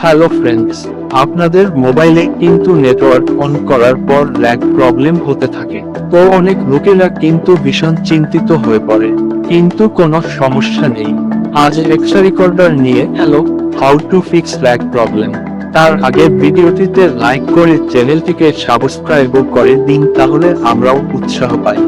Hello friends, আপনাদের মোবাইলে কিন্তু নেটওয়ার্ক অন করার পর ল্যাগ প্রবলেম হতে থাকে। তো অনেক লোকেরা কিন্তু ভীষণ চিন্তিত হয়ে পড়ে, কিন্তু কোনো সমস্যা নেই। আজ এক্সট্রা রেকর্ডার নিয়ে how to fix lag problem. তার আগে ভিডিওটিতে লাইক করে চ্যানেলটিকে সাবস্ক্রাইব করে দিন, তাহলে আমরাও উৎসাহ পাই।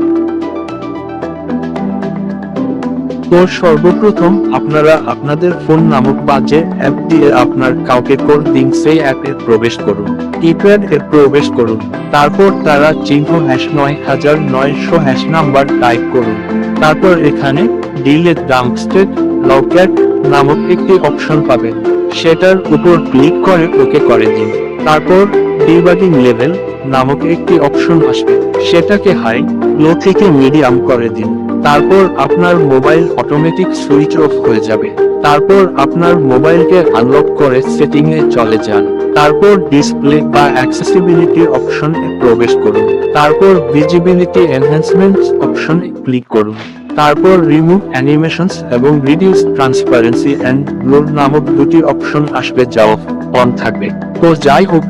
তো সর্বপ্রথম আপনারা আপনাদের ফোন নামক বা যে অ্যাপ দিয়ে আপনার কাউকে কল দিন সেই অ্যাপে প্রবেশ করুন। কিপ্যাড এ প্রবেশ করুন, তারপর তারা চিহ্ন #৯০০# নাম্বার টাইপ করুন। তারপর এখানে ডিলেট ডাম্পস্টেড লকঅ্যাট নামক একটি অপশন পাবেন, সেটার উপর ক্লিক করে ওকে করে দিন। তারপর ডিবাগিং লেভেল নামক একটি অপশন আসবে, সেটাকে হাই, লো থেকে মিডিয়াম করে দিন। তারপর আপনার মোবাইল অটোমেটিক সুইচ অফ হয়ে যাবে। তারপর আপনার মোবাইলকে আনলক করে সেটিং এ চলে যান। তারপর ডিসপ্লে বা অ্যাক্সেসিবিলিটি অপশনে প্রবেশ করুন। তারপর ভিজিবিলিটি এনহ্যান্সমেন্টস অপশনে ক্লিক করুন। তারপর রিমুভ অ্যানিমেশনস এবং রিডিউস ট্রান্সপারেন্সি এন্ড ব্লুর নামক দুটি অপশন আসবে, যা অন থাকবে। তো যাই হোক,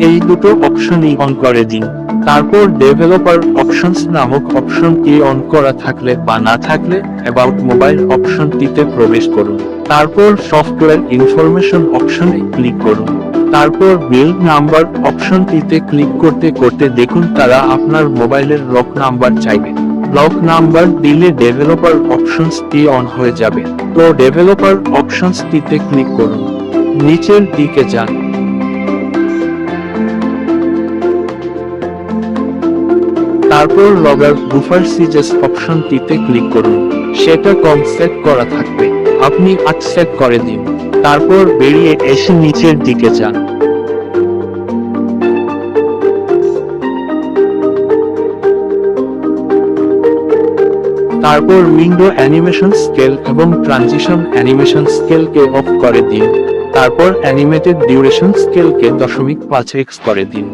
এই দুটো অপশনই অন করে দিন। তারপর ডেভেলপার অপশনস নামক অপশনটি অন করা থাকলে বা না থাকলে অ্যাবাউট মোবাইল অপশনটিতে প্রবেশ করুন। তারপর সফটওয়্যার ইনফরমেশন অপশনে ক্লিক করুন। তারপর বিল্ড নাম্বার অপশনটিতে ক্লিক করতে করতে দেখুন তারা আপনার মোবাইলের লক নাম্বার চাইবে। লক নাম্বার দিলে ডেভেলপার অপশনসটি অন হয়ে যাবে। তো ডেভেলপার অপশনসটিতে ক্লিক করুন, নিচের দিকে যান। তারপর লগার বুফার সিজেস অপশনটিতে ক্লিক করুন, সেটা কম সেট করা থাকবে, আপনি 8 সেট করে দিন। তারপর বেরিয়ে এসে নিচের দিকে যান। তারপর উইন্ডো অ্যানিমেশন স্কেল এবং ট্রানজিশন অ্যানিমেশন স্কেলকে অফ করে দিন। তারপর অ্যানিমেটেড ডিউরেশন স্কেলকে 0.5x করে দিন।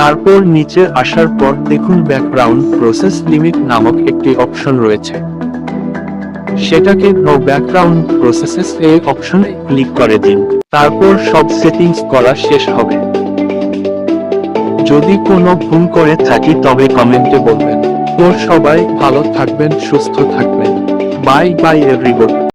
তারপর নিচে আসার পর দেখুন ব্যাকগ্রাউন্ড প্রসেস লিমিট নামক একটি অপশন রয়েছে, সেটাকে নো ব্যাকগ্রাউন্ড প্রসেসেস এই অপশনে ক্লিক করে দিন। তারপর সব সেটিংস করা শেষ হবে। যদি কোনো ভুল করে থাকি তবে কমেন্টে বলবেন। তো সবাই ভালো থাকবেন, সুস্থ থাকবেন। Bye bye everybody.